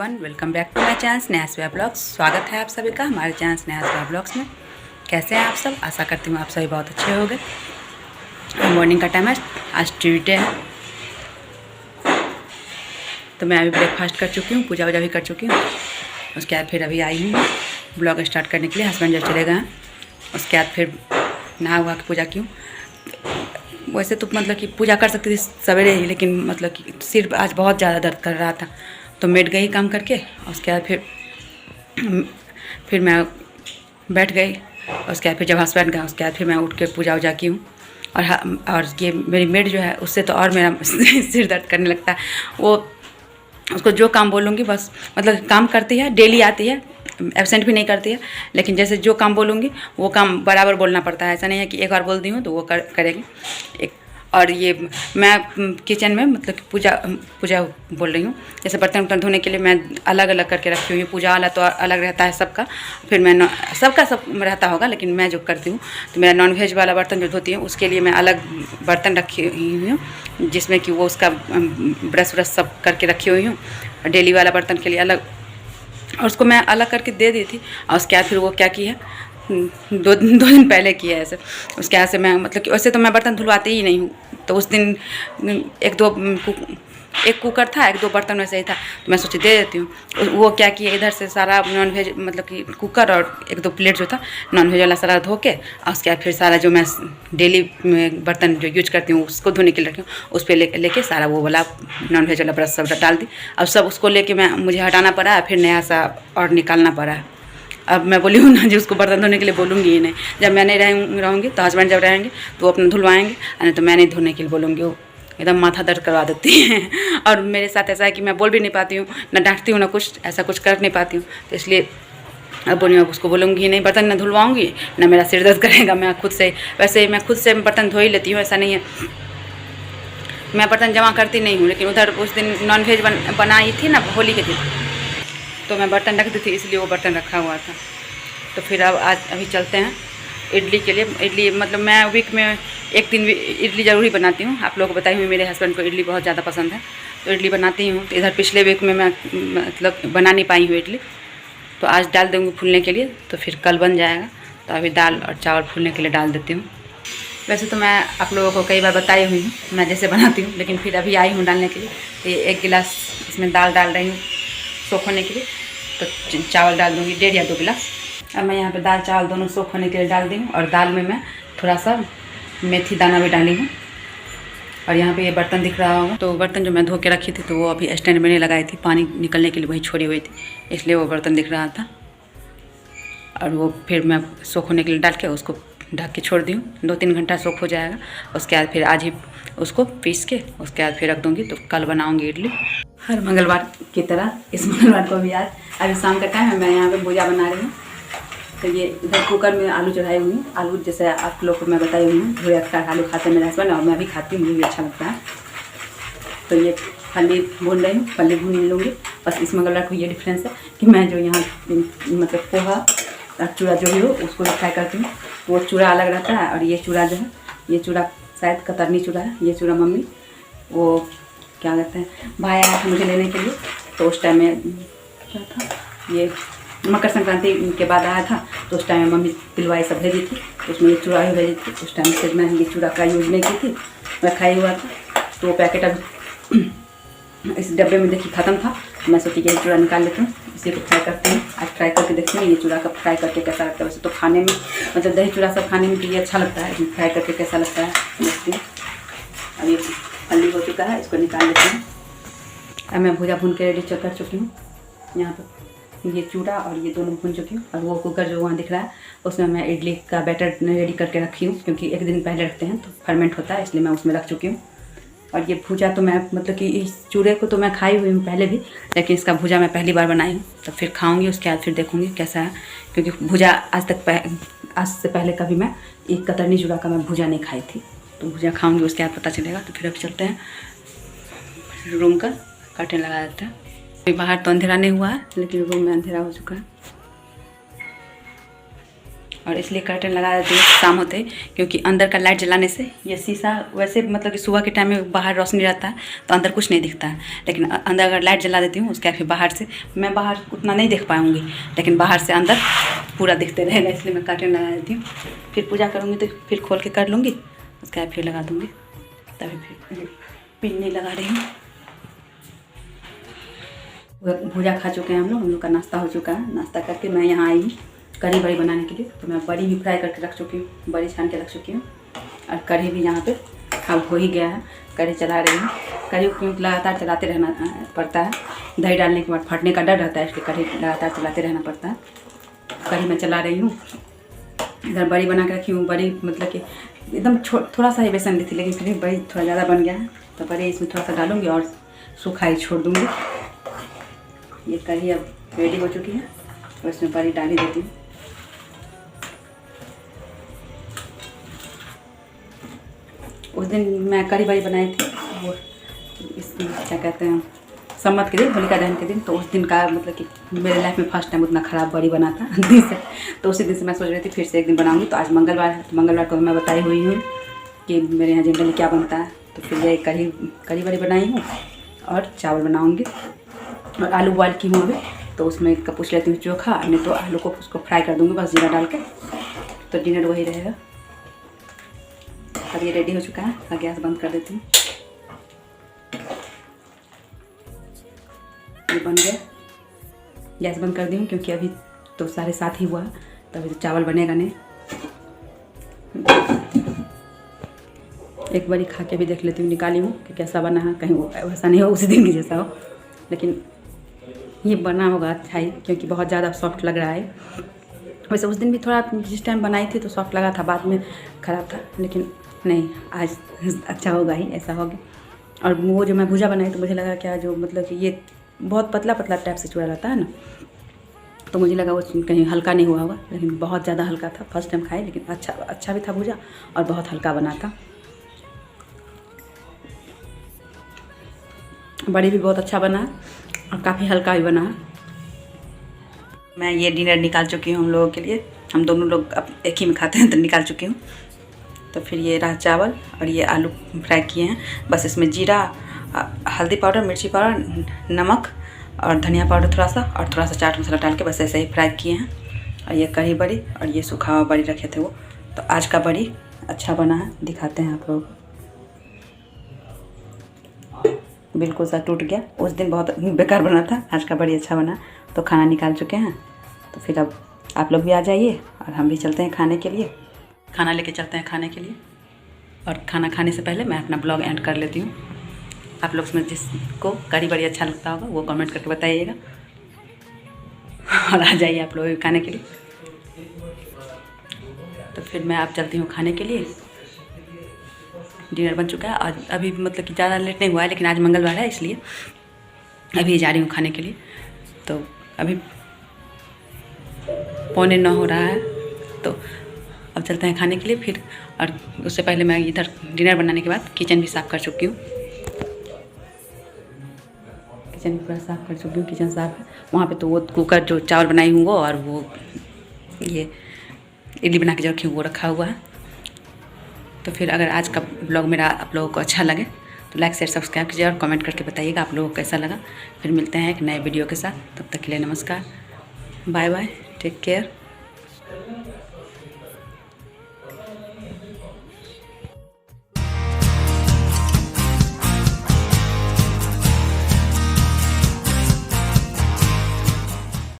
Everyone, welcome back to my channel Sneha blogs. स्वागत है आप सभी का हमारे चैनल स्नेहा ब्लॉग्स में। कैसे हैं आप सब? आशा करती हूँ आप सभी बहुत अच्छे होंगे। मॉर्निंग का टाइम है, आज ट्यूसडे है, तो मैं अभी ब्रेकफास्ट कर चुकी हूँ, पूजा वूजा भी कर चुकी हूँ। उसके बाद फिर अभी आई हूँ ब्लॉग स्टार्ट करने के लिए। हस्बैंड जब चले गए हैं, उसके बाद फिर नहा हुआ के पूजा की हूँ। वैसे तो मतलब कि पूजा कर सकती थी सवेरे ही, लेकिन मतलब कि सिर आज बहुत ज़्यादा दर्द कर रहा था, तो मेड गई काम करके। उसके बाद फिर मैं बैठ गई। उसके बाद फिर जब हस्बैंड गया, उसके बाद फिर मैं उठ के पूजा वूजा की हूँ। और ये मेरी मेड जो है, उससे तो और मेरा सिर दर्द करने लगता है। वो उसको जो काम बोलूँगी बस, मतलब काम करती है, डेली आती है, एब्सेंट भी नहीं करती है, लेकिन जैसे जो काम बोलूँगी वो काम बराबर बोलना पड़ता है। ऐसा नहीं है कि एक बार बोल दी हूँ तो वो करेगी। और ये मैं किचन में मतलब कि पूजा बोल रही हूँ, जैसे बर्तन वर्तन धोने के लिए मैं अलग अलग करके रखी हुई हूँ। पूजा वाला तो अलग रहता है सबका, फिर मैं सबका सब रहता होगा, लेकिन मैं जो करती हूँ तो मेरा नॉनवेज वाला बर्तन जो धोती हूँ उसके लिए मैं अलग बर्तन रखी हुई हूँ, जिसमें कि वो उसका ब्रश व्रश सब करके रखी हुई हूँ। डेली वाला बर्तन के लिए अलग, और उसको मैं अलग करके दे दी थी। और उसके बाद फिर वो क्या की है, दो दिन पहले किया है ऐसे। उसके बाद से मैं मतलब कि वैसे तो मैं बर्तन धुलवाती ही नहीं हूँ, तो उस दिन एक कुकर था, एक दो बर्तन वैसे ही था, तो मैं सोची दे देती हूँ। वो क्या किया, इधर से सारा नॉनवेज मतलब कि कुकर और एक दो प्लेट जो था नॉनवेज वाला सारा धो के, और उसके बाद फिर सारा जो मैं डेली बर्तन जो यूज करती हूँ उसको धोने के लिए रखी हूँ, उस पर लेके सारा वो वाला नॉनवेज वाला ब्रश सब डाल दी। अब सब उसको लेके मुझे हटाना पड़ा है, फिर नया सा और निकालना पड़ा है। अब मैं बोली हूँ ना जी, उसको बर्तन धोने के लिए बोलूँगी ही नहीं। जब मैं नहीं रहूँगी तो हस्बैंड जब रहेंगे तो वो अपना धुलवाएंगे, नहीं तो मैं नहीं धोने के लिए बोलूँगी। वो एकदम माथा दर्द करवा देती हैं। और मेरे साथ ऐसा है कि मैं बोल भी नहीं पाती हूँ, ना डांटती हूँ, ना कुछ ऐसा कुछ कर नहीं पाती हूँ, तो इसलिए अब बोली मैं उसको बोलूँगी ही नहीं, बर्तन न धुलवाऊँगी ना, मेरा सिर दर्द करेगा। मैं खुद से वैसे मैं खुद से बर्तन धो ही लेती हूँ, ऐसा नहीं है मैं बर्तन जमा करती नहीं हूँ। लेकिन उधर उस दिन नॉनवेज बनाई थी ना होली के दिन, तो मैं बर्तन रख दी थी, इसलिए वो बर्तन रखा हुआ था। तो फिर अब अभी चलते हैं इडली के लिए। इडली मतलब मैं वीक में एक दिन इडली ज़रूरी बनाती हूँ। आप लोगों को बताई हुई, मेरे हस्बैंड को इडली बहुत ज़्यादा पसंद है, तो इडली बनाती हूँ। तो इधर पिछले वीक में मैं मतलब बना नहीं पाई हूँ इडली, तो आज डाल दूँगी फूलने के लिए, तो फिर कल बन जाएगा। तो अभी दाल और चावल फूलने के लिए डाल देती हूँ। वैसे तो मैं आप लोगों को कई बार बताई हुई हूँ मैं जैसे बनाती हूँ, लेकिन फिर अभी आई हूँ डालने के लिए। तो ये 1 गिलास इसमें दाल डाल रही हूँ सोख होने के लिए, तो चावल डाल दूँगी 1.5 या 2 गिलास। अब मैं यहाँ पे दाल चावल दोनों सोख होने के लिए डाल दी हूँ, और दाल में मैं थोड़ा सा मेथी दाना भी डाली हूँ। और यहाँ पे ये बर्तन दिख रहा होगा, तो बर्तन जो मैं धो के रखी थी तो वो अभी स्टैंड में नहीं लगाई थी, पानी निकलने के लिए वहीं छोड़ी हुई थी, इसलिए वो बर्तन दिख रहा था। और वो फिर मैं सोख होने के लिए डाल के उसको ढक के छोड़ दी हूँ, 2-3 घंटा सोख हो जाएगा। उसके बाद फिर आज ही उसको पीस के उसके बाद फिर रख दूँगी, तो कल बनाऊँगी इडली। हर मंगलवार की तरह इस मंगलवार को भी आज अभी शाम का टाइम है, मैं यहाँ पे भुजा बना रही हूँ। तो ये इधर कुकर में आलू चढ़ाई हुई हूँ। आलू जैसे आप लोग को मैं बताई हुई हूँ, थोड़े एक्स्ट्रा आलू खाते हैं मेरे हस्बैंड, और मैं भी खाती हूँ, मुझे भी अच्छा लगता है। तो ये फली भून रही हूँ, फली भून लूँगी। बस इस मंगलवार को ये डिफरेंस है कि मैं जो यहाँ मतलब पोहा चूड़ा जो भी हो उसको फ्राई करती हूँ, वो चूड़ा अलग रहता है। और ये चूड़ा जो है, ये चूड़ा शायद कतरनी चूड़ा है, ये चूड़ा मम्मी वो क्या कहते हैं भाई आया था मुझे लेने के लिए, तो उस टाइम में क्या था, ये मकर संक्रांति के बाद आया था, तो उस टाइम में मम्मी पिलवाई सब भेजी थी, तो उसमें ये चूड़ा ही भेजी थी। उस टाइम से मैं ये चूड़ा का यूज़ नहीं की थी, मैं खाई हुआ था। तो वो पैकेट अब इस डब्बे में देखिए ख़त्म था, तो मैं सोची कि चूड़ा निकाल लेती हूँ, इसी को फ्राई करती हूँ। आज फ्राई करके देखती हूँ ये चूड़ा का फ्राई करके कैसा लगता है। वैसे तो खाने में मतलब दही चूड़ा सब खाने में तो ये अच्छा लगता है, फ्राई करके कैसा लगता है देखती हूँ। अब ये फली हो चुका है, इसको निकाल लेती हूँ। अब मैं भुजा भून के रेडी कर चुकी हूँ। यहाँ पर ये चूड़ा और ये दोनों भून चुकी हूँ, और वो कुकर जो वहाँ दिख रहा है उसमें मैं इडली का बैटर रेडी करके रखी हूँ, क्योंकि एक दिन पहले रखते हैं तो फर्मेंट होता है, इसलिए मैं उसमें रख चुकी हूँ। और ये भुजा तो मैं मतलब कि इस चूड़े को तो मैं खाई हुई हूँ पहले भी, लेकिन इसका भुजा मैं पहली बार बनाई हूँ, तब फिर खाऊंगी, उसके बाद फिर देखूंगी कैसा है। क्योंकि भुजा आज से पहले कभी मैं एक कतरनी चूड़ा का मैं भुजा नहीं खाई थी, तो भुजा खाऊंगी, उसके बाद पता चलेगा। तो फिर अब चलते हैं रूम का कर्टेन लगा देते हैं। अभी बाहर तो अंधेरा नहीं हुआ है, लेकिन रूम में अंधेरा हो चुका है। और इसलिए कर्टन लगा देती हूँ शाम होते ही, क्योंकि अंदर का लाइट जलाने से ये शीशा वैसे मतलब कि सुबह के टाइम में बाहर रोशनी रहता है तो अंदर कुछ नहीं दिखता है, लेकिन अंदर अगर लाइट जला देती हूँ उसके फिर बाहर से मैं बाहर उतना नहीं देख पाऊँगी, लेकिन बाहर से अंदर पूरा दिखते रहेगा, इसलिए मैं कर्टन लगा देती हूँ। फिर पूजा करूँगी तो फिर खोल के कर लूँगी, उसके बाद फिर लगा दूँगी। तभी फिर पिन्नी लगा रही हूँ। भूजा खा चुके हैं हम लोग का नाश्ता हो चुका है। नाश्ता करके मैं यहाँ आई हूँ कढ़ी बड़ी बनाने के लिए, तो मैं बड़ी भी फ्राई करके रख चुकी हूँ, बड़ी छान के रख चुकी हूँ, और कढ़ी भी यहाँ पे अब हो ही गया है। कढ़ी चला रही हूँ। कढ़ी क्योंकि लगातार चलाते रहना पड़ता है, दही डालने के बाद फटने का डर रहता है, इसलिए कढ़ी लगातार चलाते रहना पड़ता है। कढ़ी मैं चला रही हूँ। इधर बड़ी बना के रखी हूँ। बड़ी मतलब कि एकदम थोड़ा सा ही बेसन दी थी, लेकिन फिर बड़ी थोड़ा ज़्यादा बन गया है, तो बड़ी इसमें थोड़ा सा डालूँगी और सूखा ही छोड़ दूँगी। ये कढ़ी अब रेडी हो चुकी है और इसमें बड़ी डाल ही देती हूँ। उस दिन मैं कढ़ी बड़ी बनाई थी, वो इस क्या कहते हैं सम्मत के दिन, होलिका दहन के दिन, तो उस दिन का मतलब कि मेरे लाइफ में फर्स्ट टाइम उतना ख़राब बड़ी बना था दिन से, तो उसी दिन से मैं सोच रही थी फिर से एक दिन बनाऊंगी। तो आज मंगलवार है, तो मंगलवार को मैं बताई हुई हूँ कि मेरे यहाँ जनरली क्या बनता है, तो फिर ये कढ़ी बड़ी बनाई हूँ और चावल बनाऊँगी और आलू बॉयल की हूँ अभी, तो उसमें पूछ लेती हूँ चोखा, नहीं तो आलू को उसको फ्राई कर दूँगी बस जीरा डाल के, तो डिनर वही रहेगा। अब ये रेडी हो चुका है, अब गैस बंद कर देती हूँ। ये बन गया, गैस बंद कर दी हूँ क्योंकि अभी तो साढ़े 7 ही हुआ है, तो अभी तो चावल बनेगा नहीं। एक बारी खा के भी देख लेती हूँ, निकाली हूँ कि कैसा बना है, कहीं वो वैसा नहीं हो उसी दिन की जैसा हो, लेकिन ये बना होगा अच्छा ही, क्योंकि बहुत ज़्यादा सॉफ्ट लग रहा है। वैसे उस दिन भी थोड़ा जिस टाइम बनाई थी तो सॉफ्ट लगा था, बाद में ख़राब था, लेकिन नहीं आज अच्छा होगा ही, ऐसा हो गया। और वो जो मैं भुजा बनाई तो मुझे लगा क्या जो मतलब कि ये बहुत पतला पतला टाइप से चूड़ा रहता है ना, तो मुझे लगा वो कहीं हल्का नहीं हुआ होगा, लेकिन बहुत ज़्यादा हल्का था। फर्स्ट टाइम खाई, लेकिन अच्छा भी था भुजा और बहुत हल्का बना था। बड़ी भी बहुत अच्छा बना और काफ़ी हल्का भी बना। मैं ये डिनर निकाल चुकी हूँ हम लोगों के लिए, हम दोनों लोग अब एक ही में खाते हैं तो निकाल चुकी हूँ। तो फिर ये रहा चावल और ये आलू फ्राई किए हैं, बस इसमें जीरा, हल्दी पाउडर, मिर्ची पाउडर, नमक और धनिया पाउडर थोड़ा सा और थोड़ा सा चाट मसाला डाल के बस ऐसे ही फ्राई किए हैं। और ये कढ़ी बड़ी और ये सूखा हुआ बड़ी रखे थे वो, तो आज का बड़ी अच्छा बना है, दिखाते हैं आप लोगों को। बिल्कुल सा टूट गया, उस दिन बहुत बेकार बना था, आज का बड़ी अच्छा बना। तो खाना निकाल चुके हैं, तो फिर अब आप लोग भी आ जाइए और हम भी चलते हैं खाने के लिए, खाना लेके चलते हैं खाने के लिए। और खाना खाने से पहले मैं अपना ब्लॉग एंड कर लेती हूँ। आप लोग में जिसको कढ़ी बड़ी अच्छा लगता होगा वो कमेंट करके बताइएगा और आ जाइए आप लोग खाने के लिए। तो फिर मैं आप चलती हूँ खाने के लिए। डिनर बन चुका है आज, अभी मतलब कि ज़्यादा लेट नहीं हुआ है, लेकिन आज मंगलवार है इसलिए अभी जा रही हूँ खाने के लिए। तो अभी 8:45 हो रहा है, तो अब चलते हैं खाने के लिए फिर। और उससे पहले मैं इधर डिनर बनाने के बाद किचन भी साफ़ कर चुकी हूँ, किचन भी पूरा साफ़ कर चुकी हूँ, किचन साफ़ है। वहाँ पे तो वो कुकर जो चावल बनाई हूँ वो, और वो ये इडली बना के जो रखी हूँ वो रखा हुआ है। तो फिर अगर आज का ब्लॉग मेरा आप लोगों को अच्छा लगे तो लाइक शेयर सब्सक्राइब कीजिए और कमेंट करके बताइएगा आप लोगों को कैसा लगा। फिर मिलते हैं एक नए वीडियो के साथ, तब तक के लिए नमस्कार, बाय बाय, टेक केयर।